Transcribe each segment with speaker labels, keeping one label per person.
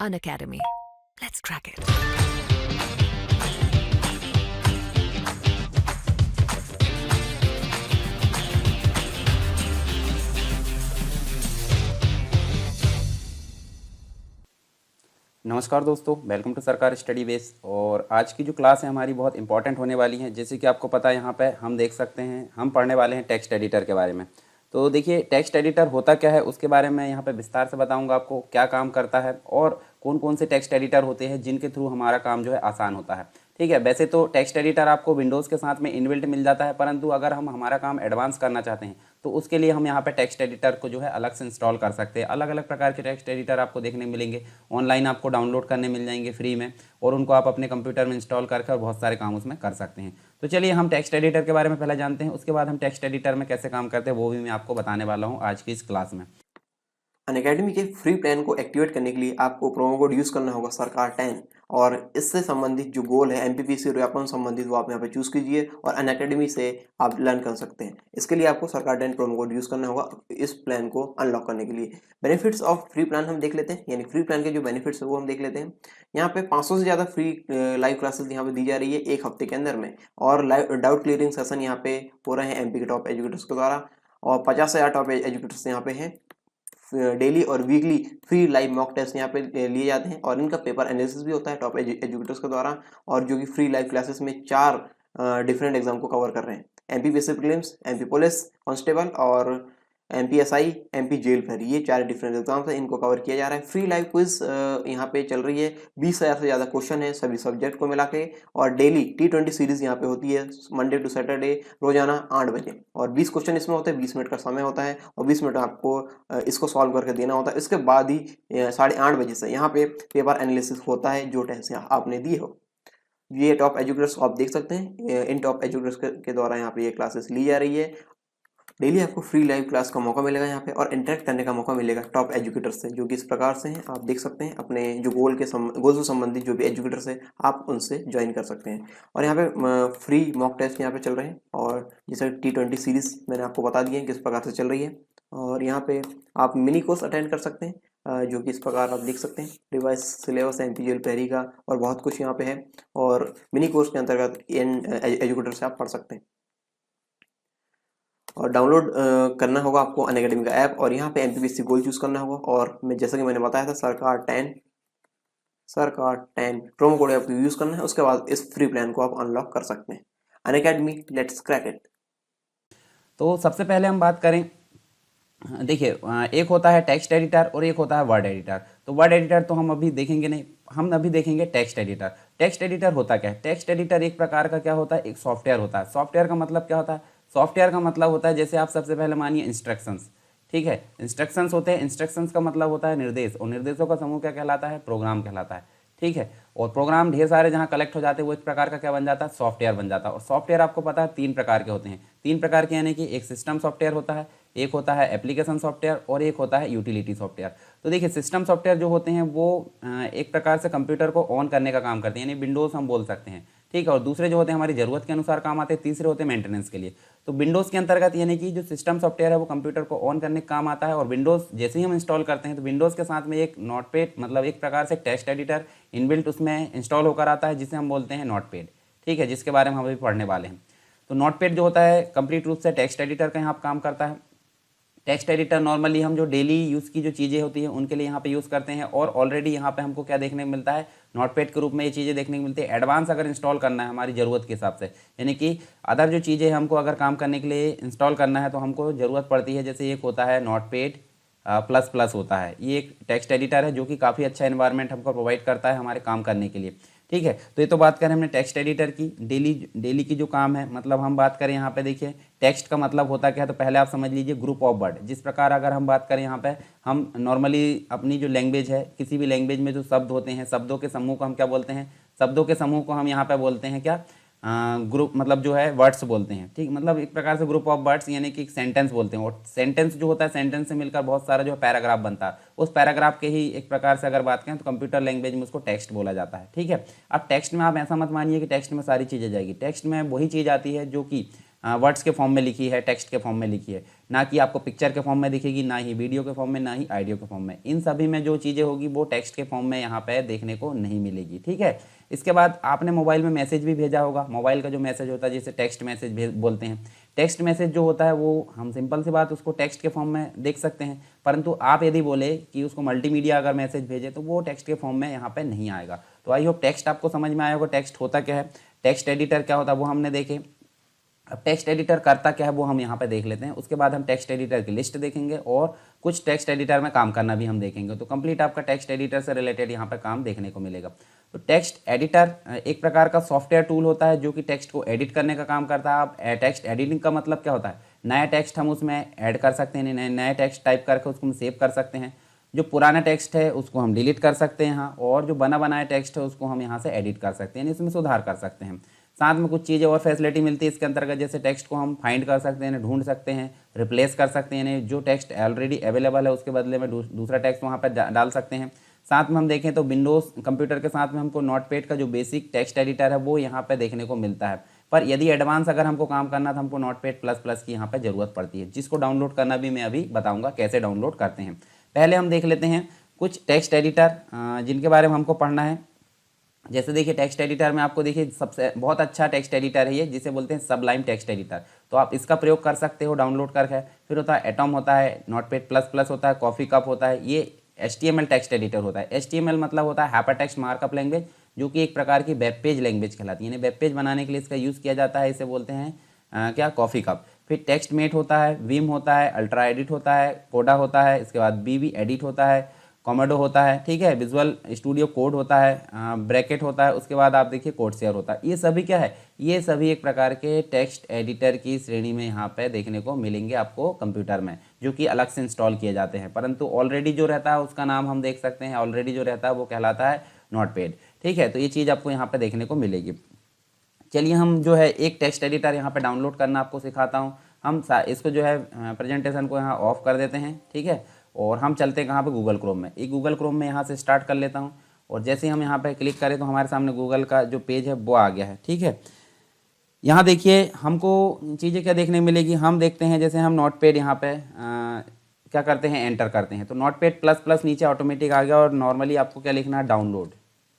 Speaker 1: Unacademy. Let's crack it.
Speaker 2: नमस्कार दोस्तों, welcome to सरकार स्टडी बेस। और आज की जो क्लास है हमारी बहुत इंपॉर्टेंट होने वाली है। जैसे कि आपको पता है, यहाँ पे हम देख सकते हैं, हम पढ़ने वाले हैं टेक्स्ट एडिटर के बारे में। तो देखिए, टेक्स्ट एडिटर होता क्या है उसके बारे में यहाँ पे विस्तार से बताऊंगा आपको, क्या काम करता है और कौन कौन से टेक्स्ट एडिटर होते हैं जिनके थ्रू हमारा काम जो है आसान होता है। ठीक है, वैसे तो टेक्स्ट एडिटर आपको विंडोज़ के साथ में इनबिल्ट मिल जाता है, परंतु अगर हम हमारा काम एडवांस करना चाहते हैं तो उसके लिए हम यहाँ पे टेक्स्ट एडिटर को जो है अलग से इंस्टॉल कर सकते हैं। अलग अलग प्रकार के टेक्स्ट एडिटर आपको देखने मिलेंगे, ऑनलाइन आपको डाउनलोड करने मिल जाएंगे फ्री में, और उनको आप अपने कंप्यूटर में इंस्टॉल करके और बहुत सारे काम उसमें कर सकते हैं। तो चलिए हम टेक्स्ट एडिटर के बारे में पहले जानते हैं, उसके बाद हम टेक्स्ट एडिटर में कैसे काम करते हैं वो भी मैं आपको बताने वाला हूँ आज की इस क्लास में।
Speaker 3: अनअकैडमी के फ्री प्लान को एक्टिवेट करने के लिए आपको प्रोमो कोड यूज़ करना होगा सरकार 10, और इससे संबंधित जो गोल है एमपीपीसी व्यापम संबंधित वो आप यहाँ पे चूज़ कीजिए और अनअकैडमी से आप लर्न कर सकते हैं। इसके लिए आपको सरकार 10 प्रोमो कोड यूज़ करना होगा इस प्लान को अनलॉक करने के लिए। बेनिफिट्स ऑफ फ्री प्लान हम देख लेते हैं, यानी फ्री प्लान के जो बेनिफिट्स है वो हम देख लेते हैं। यहाँ पे 500 से ज़्यादा फ्री लाइव क्लासेस यहाँ पे दी जा रही है एक हफ्ते के अंदर में, और लाइव डाउट क्लियरिंग सेशन यहाँ पे हो रहे हैं एमपी के टॉप एजुकेटर्स के द्वारा, और 50 से ज़्यादा टॉप एजुकेटर्स यहाँ पे हैं। डेली और weekly free live mock test यहाँ पे लिए जाते हैं, और इनका पेपर एनालिसिस भी होता है टॉप एजुकेटर्स के द्वारा, और जो कि फ्री लाइव क्लासेस में 4 डिफरेंट एग्जाम को कवर कर रहे हैं। MPPSC prelims, MP police constable और एमपीएसआई, एमपी जेल फेयर, ये 4 डिफरेंट एग्जाम्स हैं, इनको कवर किया जा रहा है। फ्री लाइव क्विज यहाँ पे चल रही है, 20,000 से ज़्यादा क्वेश्चन है सभी सब्जेक्ट को मिला के, और डेली T20 सीरीज यहाँ पे होती है मंडे टू सैटरडे रोजाना 8 बजे, और 20 क्वेश्चन इसमें होते हैं, 20 मिनट का समय होता है, और 20 मिनट आपको इसको सॉल्व करके देना होता है। इसके बाद ही 8:30 बजे से यहाँ पे पेपर एनालिसिस होता है जो टेस्ट आपने दिए हो। ये टॉप एजुकेटर्स को आप देख सकते हैं, इन टॉप एजुकेटर्स के द्वारा यहाँ पे ये क्लासेस ली जा रही है। डेली आपको फ्री लाइव क्लास का मौका मिलेगा यहाँ पे, और इंटरेक्ट करने का मौका मिलेगा टॉप एजुकेटर्स से, जो कि इस प्रकार से हैं आप देख सकते हैं। अपने जो गोल से संबंधित जो भी एजुकेटर्स हैं आप उनसे ज्वाइन कर सकते हैं। और यहाँ पे फ्री मॉक टेस्ट यहाँ पे चल रहे हैं, और जैसे T20 सीरीज मैंने आपको बता दिए किस प्रकार से चल रही है। और यहाँ पे आप मिनी कोर्स अटेंड कर सकते हैं, जो कि इस प्रकार आप देख सकते हैं। रिवाइज सिलेबस है एमपीजीएल पेरी का, और बहुत कुछ यहाँ पे है, और मिनी कोर्स के अंतर्गत एजुकेटर से आप पढ़ सकते हैं। और डाउनलोड करना होगा आपको अनअकैडमी का ऐप, और यहाँ पे एमपीपीएससी गोल चूज करना होगा, और मैं जैसा कि मैंने बताया था सरकार 10 प्रोमो कोड आपको यूज करना है। उसके बाद इस फ्री प्लान को आप अनलॉक कर सकते हैं। Unacademy, let's crack it.
Speaker 2: तो सबसे पहले हम बात करें, देखिए, एक होता है टेक्स्ट एडिटर और एक होता है वर्ड एडिटर। तो वर्ड एडिटर तो हम अभी देखेंगे नहीं, हम अभी देखेंगे टेक्स्ट एडिटर। टेक्स्ट एडिटर होता क्या है? टेक्स्ट एडिटर एक प्रकार का क्या होता है, एक सॉफ्टवेयर होता है। सॉफ्टवेयर का मतलब क्या होता है? सॉफ्टवेयर का मतलब होता है, जैसे आप सबसे पहले मानिए इंस्ट्रक्शंस। ठीक है, इंस्ट्रक्शंस होते हैं, इंस्ट्रक्शंस का मतलब होता है निर्देश, और निर्देशों का समूह क्या कहलाता है? प्रोग्राम कहलाता है। ठीक है, और प्रोग्राम ढेर सारे जहाँ कलेक्ट हो जाते हैं वो एक प्रकार का क्या बन जाता है? सॉफ्टवेयर बन जाता है। और सॉफ्टवेयर आपको पता है 3 प्रकार के होते हैं। 3 प्रकार के, यानी कि एक सिस्टम सॉफ्टवेयर होता है, एक होता है एप्लीकेशन सॉफ्टवेयर, और एक होता है यूटिलिटी सॉफ्टवेयर। तो देखिए, सिस्टम सॉफ्टवेयर जो होते हैं वो एक प्रकार से कंप्यूटर को ऑन करने का काम करते हैं, यानी विंडोज़ हम बोल सकते हैं। ठीक है, और दूसरे जो होते हैं हमारी ज़रूरत के अनुसार काम आते हैं, तीसरे होते हैं मेंटेनेंस के लिए। तो विंडोज़ के अंतर्गत, यानी कि जो सिस्टम सॉफ्टवेयर है वो कंप्यूटर को ऑन करने का काम आता है, और विंडोज़ जैसे ही हम इंस्टॉल करते हैं तो विंडोज़ के साथ में एक नोटपैड, मतलब एक प्रकार से टेक्स्ट एडिटर इनबिल्ट उसमें इंस्टॉल होकर आता है, जिसे हम बोलते हैं नोटपैड। ठीक है, जिसके बारे में हम अभी पढ़ने वाले हैं। तो नोटपैड जो होता है कंप्लीट रूप से टेक्स्ट एडिटर का यहाँ काम करता है। टेक्स्ट एडिटर नॉर्मली हम जो डेली यूज़ की जो चीज़ें होती हैं उनके लिए यहाँ पे यूज़ करते हैं, और ऑलरेडी यहाँ पे हमको क्या देखने को मिलता है? नोटपैड के रूप में ये चीज़ें देखने को मिलती है। एडवांस अगर इंस्टॉल करना है हमारी ज़रूरत के हिसाब से, यानी कि अदर जो चीज़ें हमको अगर काम करने के लिए इंस्टॉल करना है तो हमको ज़रूरत पड़ती है, जैसे एक होता है नोटपैड प्लस प्लस होता है। ये एक टेक्स्ट एडिटर है जो कि काफ़ी अच्छा एनवायरनमेंट हमको प्रोवाइड करता है हमारे काम करने के लिए। ठीक है, तो ये तो बात करें हमने टेक्स्ट एडिटर की। डेली की जो काम है, मतलब हम बात करें यहाँ पे, देखिए टेक्स्ट का मतलब होता क्या है? तो पहले आप समझ लीजिए ग्रुप ऑफ वर्ड। जिस प्रकार अगर हम बात करें यहाँ पे, हम नॉर्मली अपनी जो लैंग्वेज है, किसी भी लैंग्वेज में जो शब्द होते हैं, शब्दों के समूह को हम क्या बोलते हैं? शब्दों के समूह को हम यहाँ पे बोलते हैं क्या? ग्रुप, मतलब जो है वर्ड्स बोलते हैं। ठीक, मतलब एक प्रकार से ग्रुप ऑफ वर्ड्स, यानी कि एक सेंटेंस बोलते हैं। और सेंटेंस जो होता है, सेंटेंस से मिलकर बहुत सारा जो पैराग्राफ बनता है, उस पैराग्राफ के ही एक प्रकार से अगर बात करें तो कंप्यूटर लैंग्वेज में उसको टेक्स्ट बोला जाता है। ठीक है, अब टेक्स्ट में आप ऐसा मत मानिए कि टेक्स्ट में सारी चीज़ें जाएगी। टेक्स्ट में वही चीज़ आती है जो कि वर्ड्स के फॉर्म में लिखी है, टेक्स्ट के फॉर्म में लिखी है, ना कि आपको पिक्चर के फॉर्म में दिखेगी, ना ही वीडियो के फॉर्म में, ना ही ऑडियो के फॉर्म में। इन सभी में जो चीज़ें होगी वो टेक्स्ट के फॉर्म में यहाँ पे देखने को नहीं मिलेगी, ठीक है। इसके बाद आपने मोबाइल में मैसेज भी भेजा होगा। मोबाइल का जो मैसेज होता है जिसे टेक्स्ट मैसेज बोलते हैं। टेक्स्ट मैसेज जो होता है वो हम सिंपल सी बात उसको टेक्स्ट के फॉर्म में देख सकते हैं, परंतु आप यदि बोले कि उसको मल्टीमीडिया अगर मैसेज भेजे तो वो टेक्स्ट के फॉर्म में यहाँ पे नहीं आएगा। तो आई होप टेक्स्ट आपको समझ में आया होगा। टेक्स्ट होता क्या है, टेक्स्ट एडिटर क्या होता है वो हमने देखे। अब टेक्स्ट एडिटर करता क्या है वो हम यहाँ पे देख लेते हैं। उसके बाद हम टेक्स्ट एडिटर की लिस्ट देखेंगे और कुछ टेक्स्ट एडिटर में काम करना भी हम देखेंगे। तो कंप्लीट आपका टेक्स्ट एडिटर से रिलेटेड यहाँ पे काम देखने को मिलेगा। तो टेक्स्ट एडिटर एक प्रकार का सॉफ्टवेयर टूल होता है जो कि टेक्स्ट को एडिट करने का काम करता है। आप टेक्स्ट एडिटिंग का मतलब क्या होता है, नया टेक्स्ट हम उसमें ऐड कर सकते हैं, नए टेक्स्ट टाइप करके उसको हम सेव कर सकते हैं। जो पुराना टेक्स्ट है उसको हम डिलीट कर सकते हैं यहाँ, और जो बना बनाया टेक्स्ट है उसको हम यहाँ से एडिट कर सकते हैं, यानी इसमें सुधार कर सकते हैं। साथ में कुछ चीज़ें और फैसिलिटी मिलती है इसके अंतर्गत, जैसे टेक्स्ट को हम फाइंड कर सकते हैं, ढूंढ सकते हैं, रिप्लेस कर सकते हैं, यानी जो टेक्स्ट ऑलरेडी अवेलेबल है उसके बदले में दूसरा टेक्स्ट वहाँ पर डाल सकते हैं। साथ में हम देखें तो विंडोज़ कंप्यूटर के साथ में हमको नोटपैड का जो बेसिक टेक्स्ट एडिटर है वो यहाँ पे देखने को मिलता है। पर यदि एडवांस अगर हमको काम करना तो हमको नोटपैड प्लस प्लस की यहाँ पे ज़रूरत पड़ती है, जिसको डाउनलोड करना भी मैं अभी बताऊँगा कैसे डाउनलोड करते हैं। पहले हम देख लेते हैं कुछ टेक्स्ट एडिटर जिनके बारे में हमको पढ़ना है। जैसे देखिए टेक्स्ट एडिटर में आपको देखिए सबसे बहुत अच्छा टेक्स्ट एडिटर है ये, जिसे बोलते हैं सबलाइम टेक्स्ट एडिटर। तो आप इसका प्रयोग कर सकते हो डाउनलोड करके। फिर होता है एटम, होता है नोटपैड प्लस प्लस, होता है कॉफ़ी कप, होता है ये HTML टेक्स्ट एडिटर होता है। HTML मतलब होता है हाइपरटेक्स्ट मार्कअप लैंग्वेज, जो कि एक प्रकार की वेब पेज लैंग्वेज कहलाती है, यानी वेब पेज बनाने के लिए इसका यूज़ किया जाता है। इसे बोलते हैं क्या, कॉफ़ी कप। फिर टेक्स्ट मेट होता है, विम होता है, अल्ट्रा एडिट होता है, कोडा होता है, इसके बाद BB एडिट होता है, कॉमेडो होता है, ठीक है, विजुअल स्टूडियो कोड होता है, ब्रैकेट होता है, उसके बाद आप देखिए कोड शेयर होता है। ये सभी क्या है, ये सभी एक प्रकार के टेक्स्ट एडिटर की श्रेणी में यहाँ पे देखने को मिलेंगे आपको कंप्यूटर में, जो कि अलग से इंस्टॉल किए जाते हैं। परंतु ऑलरेडी जो रहता है उसका नाम हम देख सकते हैं, ऑलरेडी जो रहता है वो कहलाता है नोटपैड, ठीक है। तो ये चीज़ आपको यहाँ पर देखने को मिलेगी। चलिए हम जो है एक टेक्स्ट एडिटर यहाँ पे डाउनलोड करना आपको सिखाता हूँ। हम इसको जो है प्रेजेंटेशन को यहाँ ऑफ कर देते हैं, ठीक है, और हम चलते हैं कहाँ पे, गूगल क्रोम में। एक गूगल क्रोम में यहाँ से स्टार्ट कर लेता हूँ, और जैसे ही हम यहाँ पे क्लिक करें तो हमारे सामने गूगल का जो पेज है वो आ गया है, ठीक है। यहाँ देखिए हमको चीज़ें क्या देखने मिलेगी, हम देखते हैं जैसे हम नोटपैड यहाँ पे क्या करते हैं, एंटर करते हैं तो नोटपैड प्लस प्लस नीचे ऑटोमेटिक आ गया। और नॉर्मली आपको क्या लिखना है, डाउनलोड,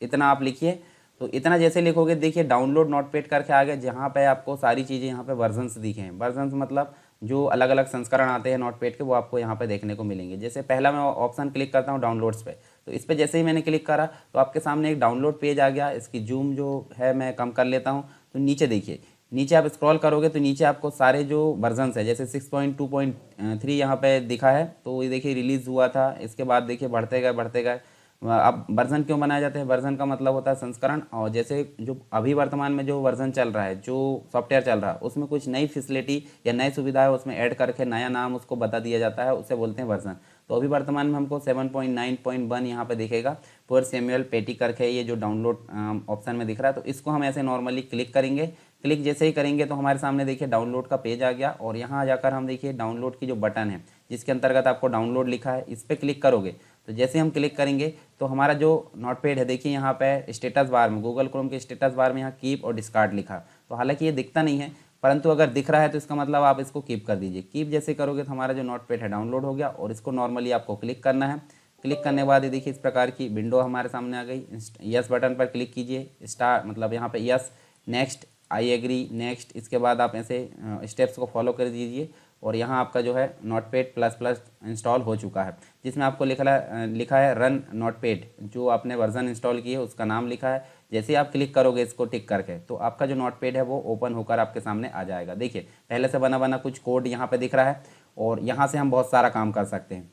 Speaker 2: इतना आप लिखिए। तो इतना जैसे लिखोगे देखिए डाउनलोड नोटपैड करके आ गया, जहाँ पे आपको सारी चीज़ें यहाँ पे वर्जन्स दिखे हैं। वर्जन्स मतलब जो अलग अलग संस्करण आते हैं नोटपैड के, वो आपको यहाँ पे देखने को मिलेंगे। जैसे पहला मैं ऑप्शन क्लिक करता हूँ डाउनलोड्स पे, तो इस पर जैसे ही मैंने क्लिक करा तो आपके सामने एक डाउनलोड पेज आ गया। इसकी जूम जो है मैं कम कर लेता हूँ। तो नीचे देखिए, नीचे आप स्क्रॉल करोगे तो नीचे आपको सारे जो वर्जन्स है, जैसे 6.2.3 यहाँ पे दिखा है, तो ये देखिए रिलीज़ हुआ था। इसके बाद देखिए बढ़ते गए। अब वर्जन क्यों बनाए जाते हैं, वर्जन का मतलब होता है संस्करण। और जैसे जो अभी वर्तमान में जो वर्जन चल रहा है, जो सॉफ्टवेयर चल रहा है, उसमें कुछ नई फैसिलिटी या नई सुविधा है उसमें ऐड करके नया नाम उसको बता दिया जाता है, उसे बोलते हैं वर्जन। तो अभी वर्तमान में हमको 7.9.1 यहाँ पे दिखेगा, पर सैमुअल पेटी करके ये जो डाउनलोड ऑप्शन में दिख रहा है। तो इसको हम ऐसे नॉर्मली क्लिक करेंगे। क्लिक जैसे ही करेंगे तो हमारे सामने देखिए डाउनलोड का पेज आ गया, और यहाँ जाकर हम देखिए डाउनलोड की जो बटन है जिसके अंतर्गत आपको डाउनलोड लिखा है, इस पर क्लिक करोगे। तो जैसे हम क्लिक करेंगे तो हमारा जो नोटपैड है देखिए यहाँ पे स्टेटस बार में, गूगल क्रोम के स्टेटस बार में यहाँ कीप और डिस्कार्ड लिखा। तो हालांकि ये दिखता नहीं है, परंतु अगर दिख रहा है तो इसका मतलब आप इसको कीप कर दीजिए। कीप जैसे करोगे तो हमारा जो नोटपैड है डाउनलोड हो गया, और इसको नॉर्मली आपको क्लिक करना है। क्लिक करने के बाद ये देखिए इस प्रकार की विंडो हमारे सामने आ गई। यस बटन पर क्लिक कीजिए, स्टार्ट मतलब यहाँ पे yes, next, I agree, next. इसके बाद आप ऐसे स्टेप्स को फॉलो कर दीजिए, और यहाँ आपका जो है नोटपैड प्लस प्लस इंस्टॉल हो चुका है, जिसमें आपको लिखा है रन नोटपैड। जो आपने वर्जन इंस्टॉल की है उसका नाम लिखा है। जैसे ही आप क्लिक करोगे इसको टिक करके, तो आपका जो नोटपैड है वो ओपन होकर आपके सामने आ जाएगा। देखिए पहले से बना कुछ कोड यहाँ पे दिख रहा है, और यहाँ से हम बहुत सारा काम कर सकते हैं।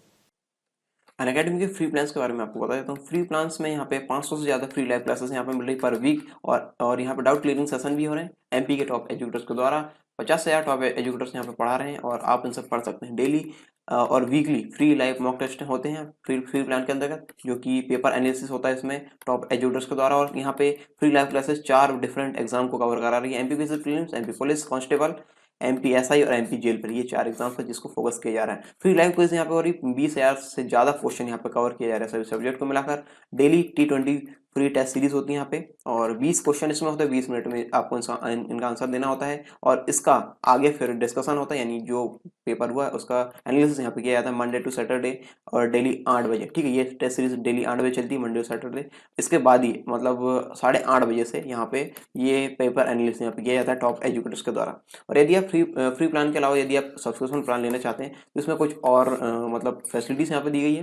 Speaker 3: अनअकैडमी के फ्री प्लान्स के बारे में आपको बता देता हूँ। फ्री प्लान्स में यहाँ पे 500 से ज़्यादा फ्री लाइव क्लासेस यहाँ पे मिल रही पर वीक, और यहाँ पे डाउट क्लियरिंग सेशन भी हो रहे हैं MP के टॉप एजुकेटर्स के द्वारा। 50 से ज़्यादा टॉप एजुकेटर्स यहाँ पे पढ़ा रहे हैं, और आप इनसे पढ़ सकते हैं। डेली और weekly free live mock test होते हैं फ्री प्लान के अंतर्गत, जो कि पेपर एनालिसिस होता है इसमें टॉप एजुकेटर्स के द्वारा। और यहाँ पे free live classes 4 different exam को कवर करा रही है। MPPC prelims, MP police constable, MPSI और MP जेल पर, ये 4 एग्जाम्स पर जिसको फोकस किया जा रहा है। फ्री लाइव क्विज यहाँ पे हो रही, 20,000 से ज़्यादा क्वेश्चन यहाँ पे कवर किया जा रहा है सभी सब्जेक्ट को मिलाकर। Daily T20 free test series होती है यहाँ पे, और 20 क्वेश्चन इसमें होते हैं, 20 मिनट में आपको इनका आंसर देना होता है, और इसका आगे फिर डिस्कशन होता है, यानी जो पेपर हुआ है उसका एनालिसिस यहाँ पे किया जाता है मंडे टू सैटरडे और डेली 8 बजे। ठीक है, ये टेस्ट सीरीज डेली 8 बजे चलती है, मंडे टू सैटरडे। इसके बाद ही मतलब 8:30 बजे से यहाँ पे ये पेपर एनालिसिस यहाँ पे किया जाता है टॉप एजुकेटर्स के द्वारा। और यदि आप फ्री प्लान के अलावा यदि आप सब्सक्रिप्शन प्लान लेना चाहते हैं तो इसमें कुछ और मतलब फैसिलिटीज यहाँ पे दी गई है।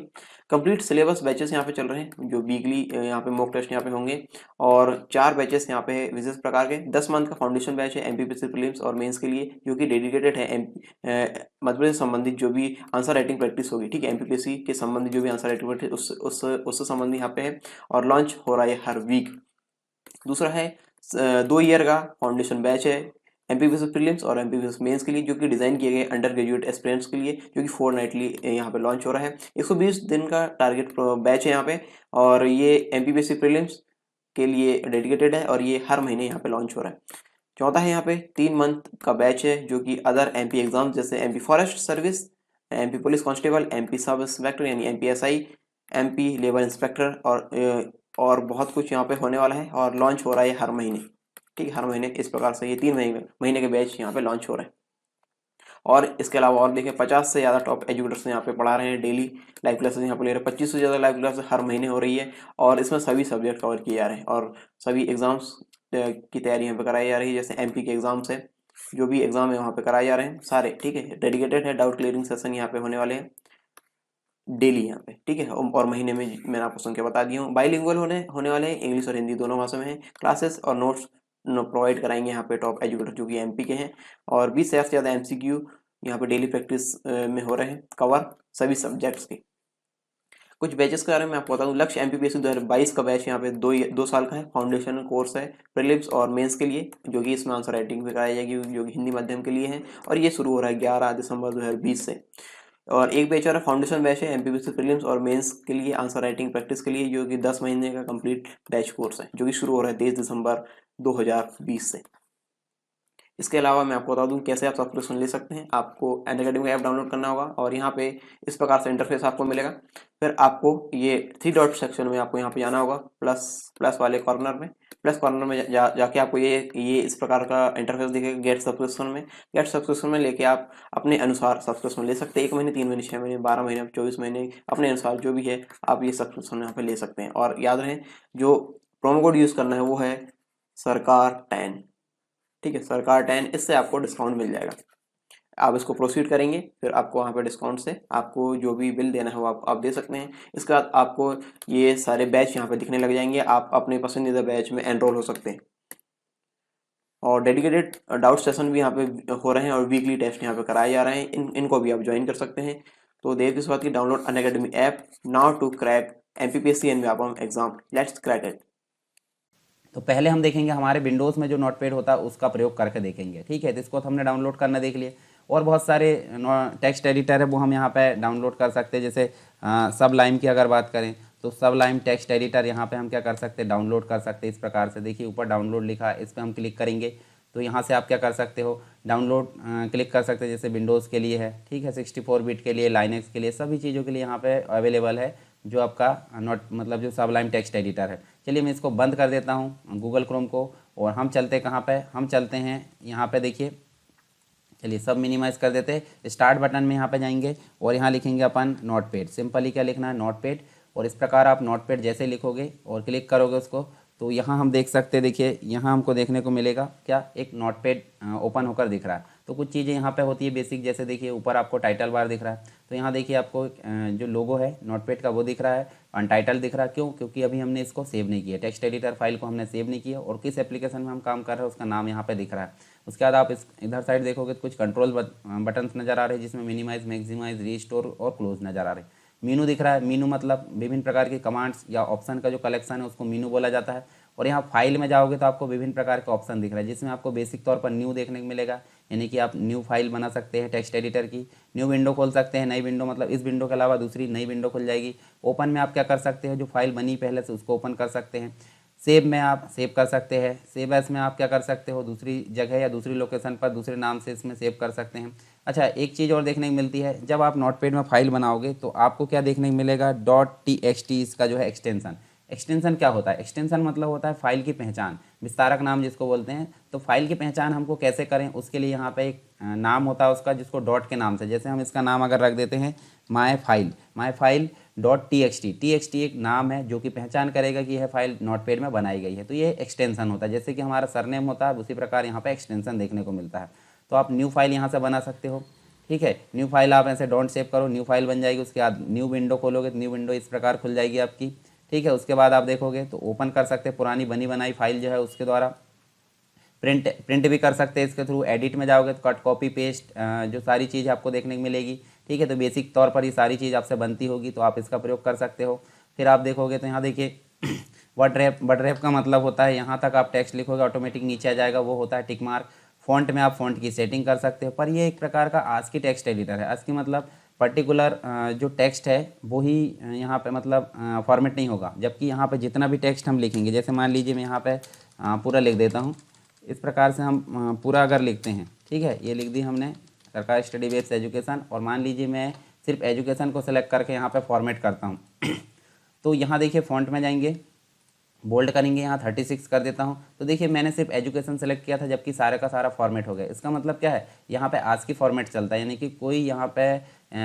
Speaker 3: कंप्लीट सिलेबस बैचेस यहाँ पे चल रहे हैं, जो वीकली यहाँ पे मॉक टेस्ट यहाँ पे होंगे, और 4 बैचेस यहाँ पे विशेष प्रकार के। 10 मंथ का फाउंडेशन बैच है एमपीपीसी प्रीलिम्स और मेंस के लिए, जो कि डेडिकेटेड है मध्य प्रदेश से संबंधित जो भी आंसर राइटिंग प्रैक्टिस होगी। ठीक है, एमपीपीसी के संबंधित जो भी आंसर राइटिंग प्रैक्टिस उससे संबंधित यहाँ पे है, और लॉन्च हो रहा है हर वीक। दूसरा है 2 ईयर का फाउंडेशन बैच है एमपीपीसी प्रीलिम्स और एमपीपीसी मेंस के लिए, जो कि डिजाइन किए गए अंडर ग्रेजुएट एस्पिरेंट्स के लिए, जो कि फोर्टनाइटली यहाँ पे लॉन्च हो रहा है। 120 दिन का टारगेट बैच है यहाँ पे, और ये एमपीपीसी प्रीलिम्स के लिए डेडिकेटेड है, और ये हर महीने यहाँ पे लॉन्च हो रहा है। चौथा है यहाँ पे 3 मंथ का बैच है, जो कि अदर एमपी एग्जाम जैसे MP forest service, MP police constable, MP sub inspector यानी एमपीएसआई, एमपी लेबर इंस्पेक्टर और बहुत कुछ यहाँ पे होने वाला है, और लॉन्च हो रहा है हर महीने। ठीक है, हर महीने इस प्रकार से ये 3 महीने के बैच यहाँ पे लॉन्च हो रहे हैं। और इसके अलावा और देखें 50 से ज़्यादा टॉप एजुकेटर्स यहाँ पे पढ़ा रहे हैं, डेली लाइव क्लासेस यहाँ पे ले रहे हैं। 25 से ज़्यादा लाइव क्लासेस हर महीने हो रही है, और इसमें सभी सब्जेक्ट कवर किए जा रहे हैं, और सभी एग्जाम्स की तैयारी यहाँ पे कराई जा रही है। जैसे एमपी के एग्जाम्स है, जो भी एग्जाम है वहाँ पे कराए जा रहे हैं सारे। ठीक है, डेडिकेटेड है, डाउट क्लियरिंग सेशन यहाँ पे होने वाले हैं डेली यहाँ पे। ठीक है, और महीने में मैंने आपको संख्या बता दी हूँ। बाइलिंगुअल होने वाले हैं, इंग्लिश और हिंदी दोनों भाषा में है। क्लासेस और नोट्स प्रोवाइड कराएंगे यहाँ पे टॉप एजुकेटर जो कि एमपी के हैं, और 20 से ज़्यादा एमसीक्यू यहाँ पे डेली प्रैक्टिस में हो रहे हैं कवर सभी सब्जेक्ट्स के। कुछ बैचेस के बारे में आपको बता दूं। लक्ष्य एमपीपीएससी 2022 का बैच यहाँ पे 2 साल का है, फाउंडेशन कोर्स है प्रीलिम्स और मेंस के लिए, जो कि इसमें आंसर राइटिंग भी कराई जाएगी, जो कि हिंदी माध्यम के लिए है, और ये शुरू हो रहा है 11 दिसंबर 2020 से। और एक बैच और फाउंडेशन बैच है एमपीपीएससी प्रीलिम्स और मेंस के लिए आंसर राइटिंग प्रैक्टिस के लिए, जो कि 10 महीने का कंप्लीट बैच कोर्स है, जो कि शुरू हो रहा है 23 दिसंबर 2020 से। इसके अलावा मैं आपको बता दूं कैसे आप सब्सक्रिप्शन ले सकते हैं। आपको अनअकैडमी का ऐप डाउनलोड करना होगा, और यहाँ पे इस प्रकार से इंटरफेस आपको मिलेगा। फिर आपको ये 3 डॉट सेक्शन में आपको यहाँ पे जाना होगा, प्लस वाले कॉर्नर में। प्लस कॉर्नर में जाके आपको ये इस प्रकार का इंटरफेस दिखेगा गेट सब्सक्रिप्शन में। गेट सब्सक्रिप्शन में लेके आप अपने अनुसार सब्सक्रिप्शन ले सकते हैं। 1 महीने, 3 महीने, 6 महीने, 12 महीने, 24 महीने, अपने अनुसार जो भी है आप ये सब्सक्रिप्शन यहाँ पे ले सकते हैं। और याद रहे, जो प्रोमो कोड यूज़ करना है वो है सरकार 10। ठीक है, सरकार 10, इससे आपको डिस्काउंट मिल जाएगा। आप इसको प्रोसीड करेंगे, फिर आपको वहाँ पे डिस्काउंट से आपको जो भी बिल देना है वो आप दे सकते हैं। इसके बाद आपको ये सारे बैच यहाँ पे दिखने लग जाएंगे, आप अपने पसंदीदा बैच में एनरोल हो सकते हैं। और डेडिकेटेड डाउट सेशन भी यहाँ पे हो रहे हैं, और वीकली टेस्ट यहाँ पे कराए जा रहे हैं। इनको भी आप ज्वाइन कर सकते हैं। तो देर किस बात की, download Unacademy app now to crack MPPSC and Vyapam exam, let's crack it.
Speaker 2: तो पहले हम देखेंगे हमारे विंडोज़ में जो नोटपैड होता है उसका प्रयोग करके देखेंगे। ठीक है, तो इसको तो हमने डाउनलोड करना देख लिए, और बहुत सारे टेक्स्ट एडिटर है वो हम यहाँ पे डाउनलोड कर सकते हैं। जैसे सबलाइम की अगर बात करें तो सबलाइम टेक्स्ट एडिटर यहाँ पे हम क्या कर सकते हैं, डाउनलोड कर सकते हैं। इस प्रकार से देखिए ऊपर डाउनलोड लिखा है, इस पर हम क्लिक करेंगे तो यहाँ से आप क्या कर सकते हो, डाउनलोड क्लिक कर सकते हैं। जैसे विंडोज़ के लिए है, ठीक है, 64 बिट के लिए, लाइनेक्स के लिए, सभी चीज़ों के लिए यहाँ पे अवेलेबल है जो आपका मतलब जो सबलाइम टेक्स्ट एडिटर है। चलिए मैं इसको बंद कर देता हूँ गूगल क्रोम को, और हम चलते कहाँ पे, हम चलते हैं यहाँ पे। देखिए चलिए सब मिनिमाइज़ कर देते हैं। स्टार्ट बटन में यहाँ पे जाएंगे, और यहाँ लिखेंगे अपन नोटपैड। सिंपली क्या लिखना है, नोटपैड। और इस प्रकार आप नोटपैड जैसे लिखोगे और क्लिक करोगे उसको, तो यहाँ हम देख सकते हैं। देखिए यहाँ हमको देखने को मिलेगा क्या, एक नोटपैड ओपन होकर दिख रहा है। तो कुछ चीज़ें यहाँ पे होती है बेसिक, जैसे देखिए ऊपर आपको टाइटल बार दिख रहा है, तो यहाँ देखिए आपको जो लोगो है नोटपैड का वो दिख रहा है, अनटाइटल दिख रहा है। क्यों? क्योंकि अभी हमने इसको सेव नहीं किया, टेक्स्ट एडिटर फाइल को हमने सेव नहीं किया, और किस एप्लीकेशन में हम काम कर रहे हैं उसका नाम यहाँ पे दिख रहा है। उसके बाद आप इस इधर साइड देखोगे तो कुछ कंट्रोल बटन्स नज़र आ रहे हैं, जिसमें मिनिमाइज, मैक्सिमाइज, रीस्टोर और क्लोज नज़र आ रहे हैं। मीनू दिख रहा है, मीनू मतलब विभिन्न प्रकार के कमांड्स या ऑप्शन का जो कलेक्शन है उसको मीनू बोला जाता है। और यहाँ फाइल में जाओगे तो आपको विभिन्न प्रकार के ऑप्शन दिख रहा है, जिसमें आपको बेसिक तौर पर न्यू देखने को मिलेगा, यानी कि आप न्यू फाइल बना सकते हैं टेक्स्ट एडिटर की, न्यू विंडो खोल सकते हैं। नई विंडो मतलब इस विंडो के अलावा दूसरी नई विंडो खुल जाएगी। ओपन में आप क्या कर सकते हैं, जो फाइल बनी पहले से उसको ओपन कर सकते हैं। सेव में आप सेव कर सकते हैं। सेव एस में आप क्या कर सकते हो, दूसरी जगह या दूसरी लोकेशन पर दूसरे नाम से इसमें सेव कर सकते हैं। अच्छा, एक चीज़ और देखने को मिलती है, जब आप नोटपैड में फाइल बनाओगे तो आपको क्या देखने को मिलेगा, .txt इसका जो है एक्सटेंशन, एक्सटेंशन क्या होता है? एक्सटेंशन मतलब होता है फाइल की पहचान, विस्तारक नाम जिसको बोलते हैं। तो फाइल की पहचान हमको कैसे करें, उसके लिए यहाँ पे एक नाम होता है उसका, जिसको डॉट के नाम से, जैसे हम इसका नाम अगर रख देते हैं my file dot T x T एक नाम है जो कि पहचान करेगा कि यह फाइल नोटपैड में बनाई गई है। तो ये एक्सटेंशन होता है, जैसे कि हमारा सरनेम होता है उसी प्रकार यहाँ पे एक्सटेंशन देखने को मिलता है। तो आप न्यू फाइल यहाँ से बना सकते हो, ठीक है। न्यू फाइल आप ऐसे डोंट सेव करो, न्यू फाइल बन जाएगी। उसके बाद न्यू विंडो खोलोगे तो न्यू विंडो इस प्रकार खुल जाएगी आपकी, ठीक है। उसके बाद आप देखोगे तो ओपन कर सकते हैं पुरानी बनी बनाई फाइल जो है उसके द्वारा, प्रिंट भी कर सकते हैं इसके थ्रू। एडिट में जाओगे तो कट कॉपी पेस्ट जो सारी चीज़ आपको देखने को मिलेगी, ठीक है। तो बेसिक तौर पर ये सारी चीज़ आपसे बनती होगी तो आप इसका प्रयोग कर सकते हो। फिर आप देखोगे तो यहाँ देखिए वर्ड रैप का मतलब होता है यहाँ तक आप टेक्स्ट लिखोगे ऑटोमेटिक नीचे आ जाएगा, वो होता है टिक मार्क। फ़ॉन्ट में आप फ़ॉन्ट की सेटिंग कर सकते हो, पर ये एक प्रकार का ASCII टेक्स्ट एडिटर है। ASCII मतलब पर्टिकुलर जो टेक्स्ट है वो ही यहाँ पे मतलब फॉर्मेट नहीं होगा, जबकि यहाँ पे जितना भी टेक्स्ट हम लिखेंगे, जैसे मान लीजिए मैं यहाँ पे पूरा लिख देता हूँ इस प्रकार से, हम पूरा अगर लिखते हैं, ठीक है, ये लिख दी हमने सरकारी स्टडी बेस्ड एजुकेशन, और मान लीजिए मैं सिर्फ एजुकेशन को सेलेक्ट करके यहाँ पे फॉर्मेट करता हूँ तो यहाँ देखिए फ़ॉन्ट में जाएंगे, बोल्ड करेंगे, यहाँ 36 कर देता हूँ। तो देखिए मैंने सिर्फ एजुकेशन सेलेक्ट किया था, जबकि सारे का सारा फॉर्मेट हो गया। इसका मतलब क्या है, यहाँ पे ASCII फॉर्मेट चलता है, यानी कि कोई यहाँ पे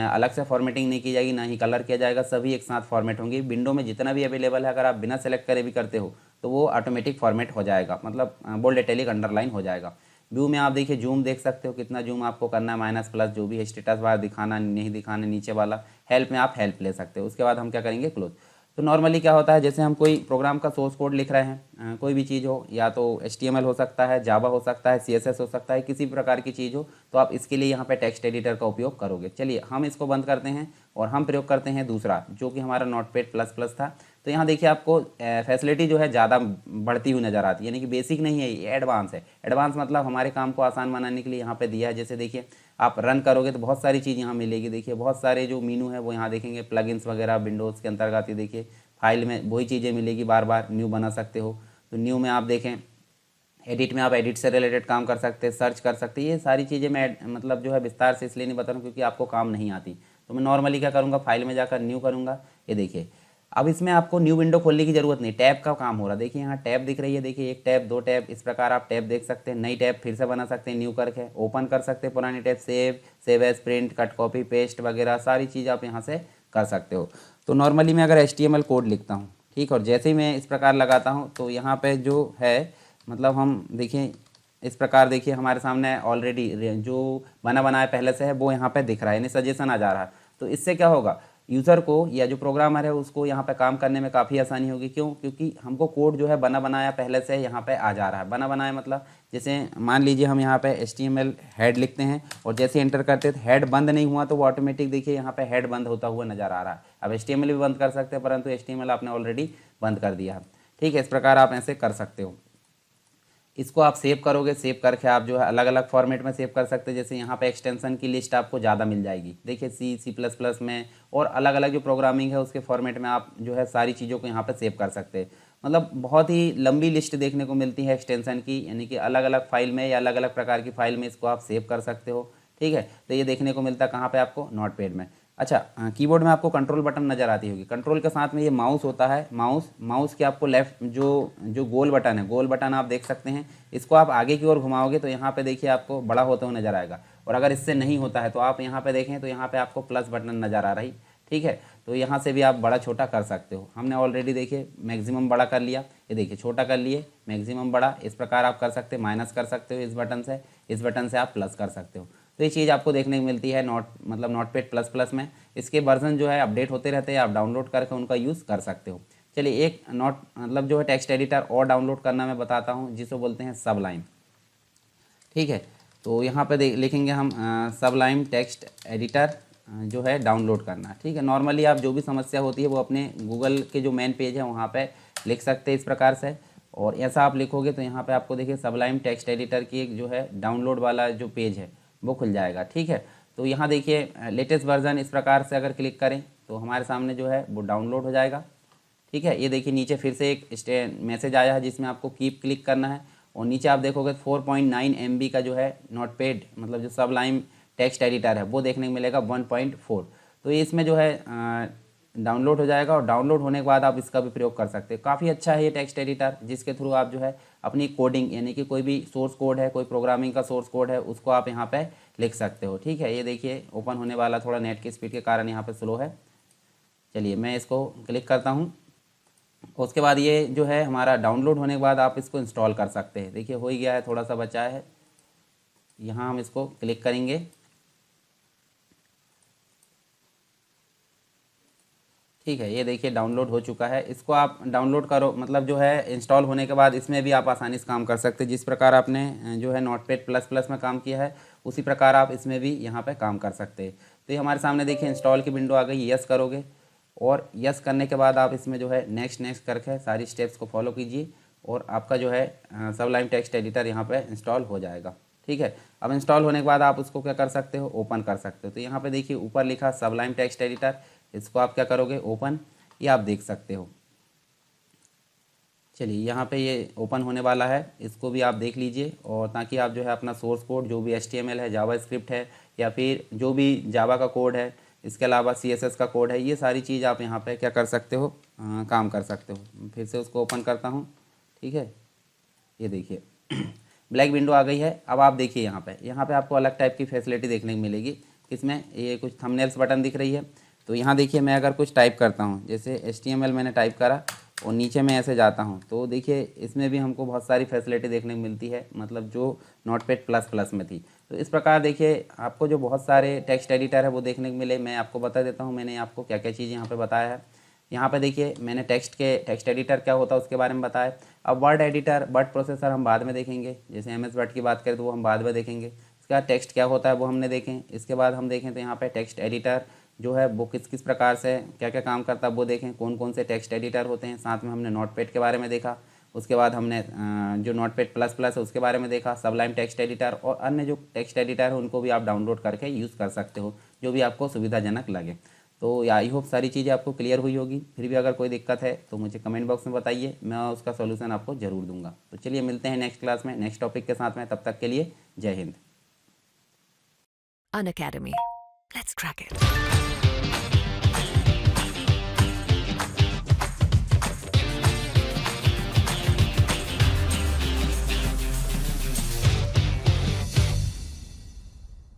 Speaker 2: अलग से फॉर्मेटिंग नहीं की जाएगी, ना ही कलर किया जाएगा, सभी एक साथ फॉर्मेट होंगे। विंडो में जितना भी अवेलेबल है, अगर आप बिना सेलेक्ट करे भी करते हो तो वो ऑटोमेटिक फॉर्मेट हो जाएगा, मतलब बोल्ड इटैलिक अंडरलाइन हो जाएगा। व्यू में आप देखिए जूम देख सकते हो, कितना जूम आपको करना है, माइनस प्लस जो भी है, स्टेटस बार दिखाना नहीं दिखाना, नीचे वाला हेल्प में आप हेल्प ले सकते हो। उसके बाद हम क्या करेंगे, क्लोज। तो नॉर्मली क्या होता है, जैसे हम कोई प्रोग्राम का सोर्स कोड लिख रहे हैं, कोई भी चीज़ हो, या तो HTML हो सकता है, जावा हो सकता है, CSS हो सकता है, किसी भी प्रकार की चीज़ हो, तो आप इसके लिए यहाँ पे टेक्स्ट एडिटर का उपयोग करोगे। चलिए हम इसको बंद करते हैं और हम प्रयोग करते हैं दूसरा, जो कि हमारा नोटपैड प्लस प्लस था। तो यहाँ देखिए आपको फैसिलिटी जो है ज़्यादा बढ़ती हुई नज़र आती है, यानी कि बेसिक नहीं है, ये एडवांस है। एडवांस मतलब हमारे काम को आसान बनाने के लिए यहाँ पे दिया है। जैसे देखिए आप रन करोगे तो बहुत सारी चीज़ यहाँ मिलेगी, देखिए बहुत सारे जो मीनू है वो यहाँ देखेंगे, प्लगइन्स वगैरह विंडोज़ के अंतर्गत ही देखिए फाइल में वही चीज़ें मिलेगी, बार बार न्यू बना सकते हो। तो न्यू में आप देखें, एडिट में आप एडिट से रिलेटेड काम कर सकते हैं, सर्च कर सकते हैं। ये सारी चीज़ें मैं मतलब जो है विस्तार से इसलिए नहीं बता रहा हूँ क्योंकि आपको काम नहीं आती। तो मैं नॉर्मली क्या करूँगा, फाइल में जाकर न्यू करूँगा। ये देखिए अब इसमें आपको न्यू विंडो खोलने की ज़रूरत नहीं, टैब का काम हो रहा है। देखिए यहाँ टैब दिख रही है, देखिए एक टैब, दो टैब, इस प्रकार आप टैब देख सकते हैं। नई टैब फिर से बना सकते हैं न्यू करके, ओपन कर सकते हैं पुरानी tab, save as, print, cut copy paste वगैरह सारी चीज़ आप यहाँ से कर सकते हो। तो नॉर्मली मैं अगर HTML कोड लिखता हूँ, ठीक, और जैसे ही मैं इस प्रकार लगाता हूँ तो यहाँ पे जो है मतलब हम देखिए इस प्रकार, देखिए हमारे सामने ऑलरेडी जो बना बनाया पहले से है वो यहाँ पे दिख रहा है, यानी सजेशन आ जा रहा है। तो इससे क्या होगा, यूज़र को या जो प्रोग्रामर है उसको यहाँ पे काम करने में काफ़ी आसानी होगी। क्यों? क्योंकि हमको कोड जो है बना बनाया पहले से यहाँ पे आ जा रहा है। बना बनाया मतलब जैसे मान लीजिए हम यहाँ पे HTML हेड लिखते हैं और जैसे एंटर करते हैं तो हेड बंद नहीं हुआ तो वो ऑटोमेटिक देखिए यहाँ पे हेड बंद होता हुआ नज़र आ रहा है। अब HTML भी बंद कर सकते हैं, परंतु HTML आपने ऑलरेडी बंद कर दिया है, ठीक है। इस प्रकार आप ऐसे कर सकते हो। इसको आप सेव करोगे, सेव करके आप जो है अलग अलग फॉर्मेट में सेव कर सकते हैं। जैसे यहाँ पे एक्सटेंशन की लिस्ट आपको ज़्यादा मिल जाएगी, देखिए C++ में, और अलग अलग जो प्रोग्रामिंग है उसके फॉर्मेट में आप जो है सारी चीज़ों को यहाँ पे सेव कर सकते हैं। मतलब बहुत ही लंबी लिस्ट देखने को मिलती है एक्सटेंशन की, यानी कि अलग अलग फाइल में या अलग अलग प्रकार की फाइल में इसको आप सेव कर सकते हो, ठीक है। तो ये देखने को मिलता है कहाँ पर आपको, नोटपैड में। अच्छा, कीबोर्ड में आपको कंट्रोल बटन नज़र आती होगी, कंट्रोल के साथ में ये माउस होता है। माउस के आपको लेफ्ट जो गोल बटन है, गोल बटन आप देख सकते हैं, इसको आप आगे की ओर घुमाओगे तो यहाँ पे देखिए आपको बड़ा होता हुआ नज़र आएगा। और अगर इससे नहीं होता है तो आप यहाँ पे देखें तो यहाँ पे आपको प्लस बटन नज़र आ रही, ठीक है। तो यहाँ से भी आप बड़ा छोटा कर सकते हो। हमने ऑलरेडी देखिए मैक्सिमम बड़ा कर लिया, ये देखिए छोटा कर लिए, मैक्सिमम बड़ा, इस प्रकार आप कर सकते हो। माइनस कर सकते हो इस बटन से आप प्लस कर सकते हो। तो ये चीज़ आपको देखने को मिलती है नोटपैड प्लस प्लस में। इसके वर्जन जो है अपडेट होते रहते हैं, आप डाउनलोड करके उनका यूज़ कर सकते हो। चलिए एक जो है टेक्स्ट एडिटर और डाउनलोड करना मैं बताता हूँ, जिसको बोलते हैं सबलाइम, ठीक है। तो यहाँ पे लिखेंगे हम सबलाइम टेक्स्ट एडिटर जो है डाउनलोड करना, ठीक है। नॉर्मली आप जो भी समस्या होती है वो अपने गूगल के जो मेन पेज है वहाँ पे लिख सकते हैं इस प्रकार से, और ऐसा आप लिखोगे तो यहाँ पे आपको देखिए सबलाइम टेक्स्ट एडिटर की एक जो है डाउनलोड वाला जो पेज है वो खुल जाएगा, ठीक है। तो यहाँ देखिए लेटेस्ट वर्जन, इस प्रकार से अगर क्लिक करें तो हमारे सामने जो है वो डाउनलोड हो जाएगा, ठीक है। ये देखिए नीचे फिर से एक मैसेज आया है जिसमें आपको कीप क्लिक करना है, और नीचे आप देखोगे 4.9 MB का जो है नोटपैड मतलब जो सबलाइम टेक्स्ट एडिटर है वो देखने को मिलेगा 1.4। तो ये इसमें जो है डाउनलोड हो जाएगा और डाउनलोड होने के बाद आप इसका भी प्रयोग कर सकते हैं। काफ़ी अच्छा है ये टेक्स्ट एडिटर, जिसके थ्रू आप जो है अपनी कोडिंग यानी कि कोई भी सोर्स कोड है, कोई प्रोग्रामिंग का सोर्स कोड है, उसको आप यहाँ पे लिख सकते हो। ठीक है, ये देखिए ओपन होने वाला थोड़ा नेट की स्पीड के कारण यहाँ पे स्लो है। चलिए मैं इसको क्लिक करता हूँ। उसके बाद ये जो है हमारा डाउनलोड होने के बाद आप इसको इंस्टॉल कर सकते हैं। देखिए हो ही गया है, थोड़ा सा बचा है। यहाँ हम इसको क्लिक करेंगे। ठीक है, ये देखिए डाउनलोड हो चुका है। इसको आप डाउनलोड करो, मतलब जो है इंस्टॉल होने के बाद इसमें भी आप आसानी से काम कर सकते हैं। जिस प्रकार आपने जो है नोटपैड प्लस प्लस में काम किया है, उसी प्रकार आप इसमें भी यहाँ पे काम कर सकते हैं। तो ये हमारे सामने देखिए इंस्टॉल की विंडो आ गई। यस करोगे और यस करने के बाद आप इसमें जो है नेक्स्ट नेक्स्ट करके सारी स्टेप्स को फॉलो कीजिए और आपका जो है सबलाइम टेक्स्ट एडिटर यहाँ पे इंस्टॉल हो जाएगा। ठीक है, अब इंस्टॉल होने के बाद आप उसको क्या कर सकते हो, ओपन कर सकते हो। तो यहाँ पे देखिए ऊपर लिखा सबलाइम टेक्स्ट एडिटर, इसको आप क्या करोगे, ओपन, ये आप देख सकते हो। चलिए यहाँ पे ये ओपन होने वाला है, इसको भी आप देख लीजिए और ताकि आप जो है अपना सोर्स कोड जो भी HTML है, जावा स्क्रिप्ट है या फिर जो भी जावा का कोड है, इसके अलावा CSS का कोड है, ये सारी चीज़ आप यहाँ पे क्या कर सकते हो, काम कर सकते हो। फिर से उसको ओपन करता हूँ। ठीक है, ये देखिए ब्लैक विंडो आ गई है। अब आप देखिए यहाँ पे आपको अलग टाइप की फैसिलिटी देखने को मिलेगी। इसमें ये कुछ थंबनेल्स बटन दिख रही है। तो यहाँ देखिए मैं अगर कुछ टाइप करता हूँ, जैसे HTML मैंने टाइप करा और नीचे मैं ऐसे जाता हूँ, तो देखिए इसमें भी हमको बहुत सारी फैसिलिटी देखने को मिलती है, मतलब जो नोटपैड प्लस प्लस में थी। तो इस प्रकार देखिए आपको जो बहुत सारे टेक्स्ट एडिटर है वो देखने को मिले। मैं आपको बता देता हूँ मैंने आपको क्या क्या चीज़ यहाँ पर बताया है। यहाँ पे देखिए मैंने टेक्स्ट एडिटर क्या होता है उसके बारे में बताया। अब वर्ड एडिटर, वर्ड प्रोसेसर हम बाद में देखेंगे। जैसे MS वर्ड की बात करें तो वो हम बाद में देखेंगे। इसके बाद टेक्स्ट क्या होता है वो हमने देखें। इसके बाद हम देखें तो यहाँ पे टेक्स्ट एडिटर जो है वो किस किस प्रकार से क्या क्या काम करता है वो देखें, कौन कौन से टेक्स्ट एडिटर होते हैं। साथ में हमने नोटपैड के बारे में देखा। उसके बाद हमने जो नोटपैड प्लस प्लस है उसके बारे में देखा, सबलाइम टेक्स्ट एडिटर और अन्य जो टेक्स्ट एडिटर है उनको भी आप डाउनलोड करके यूज़ कर सकते हो, जो भी आपको सुविधाजनक लगे। तो आई होप सारी चीज़ें आपको क्लियर हुई होगी। फिर भी अगर कोई दिक्कत है तो मुझे कमेंट बॉक्स में बताइए, मैं उसका सॉल्यूशन आपको ज़रूर दूंगा। तो चलिए मिलते हैं नेक्स्ट क्लास में नेक्स्ट टॉपिक के साथ में। तब तक के लिए जय Hind.
Speaker 1: Unacademy. Let's crack it.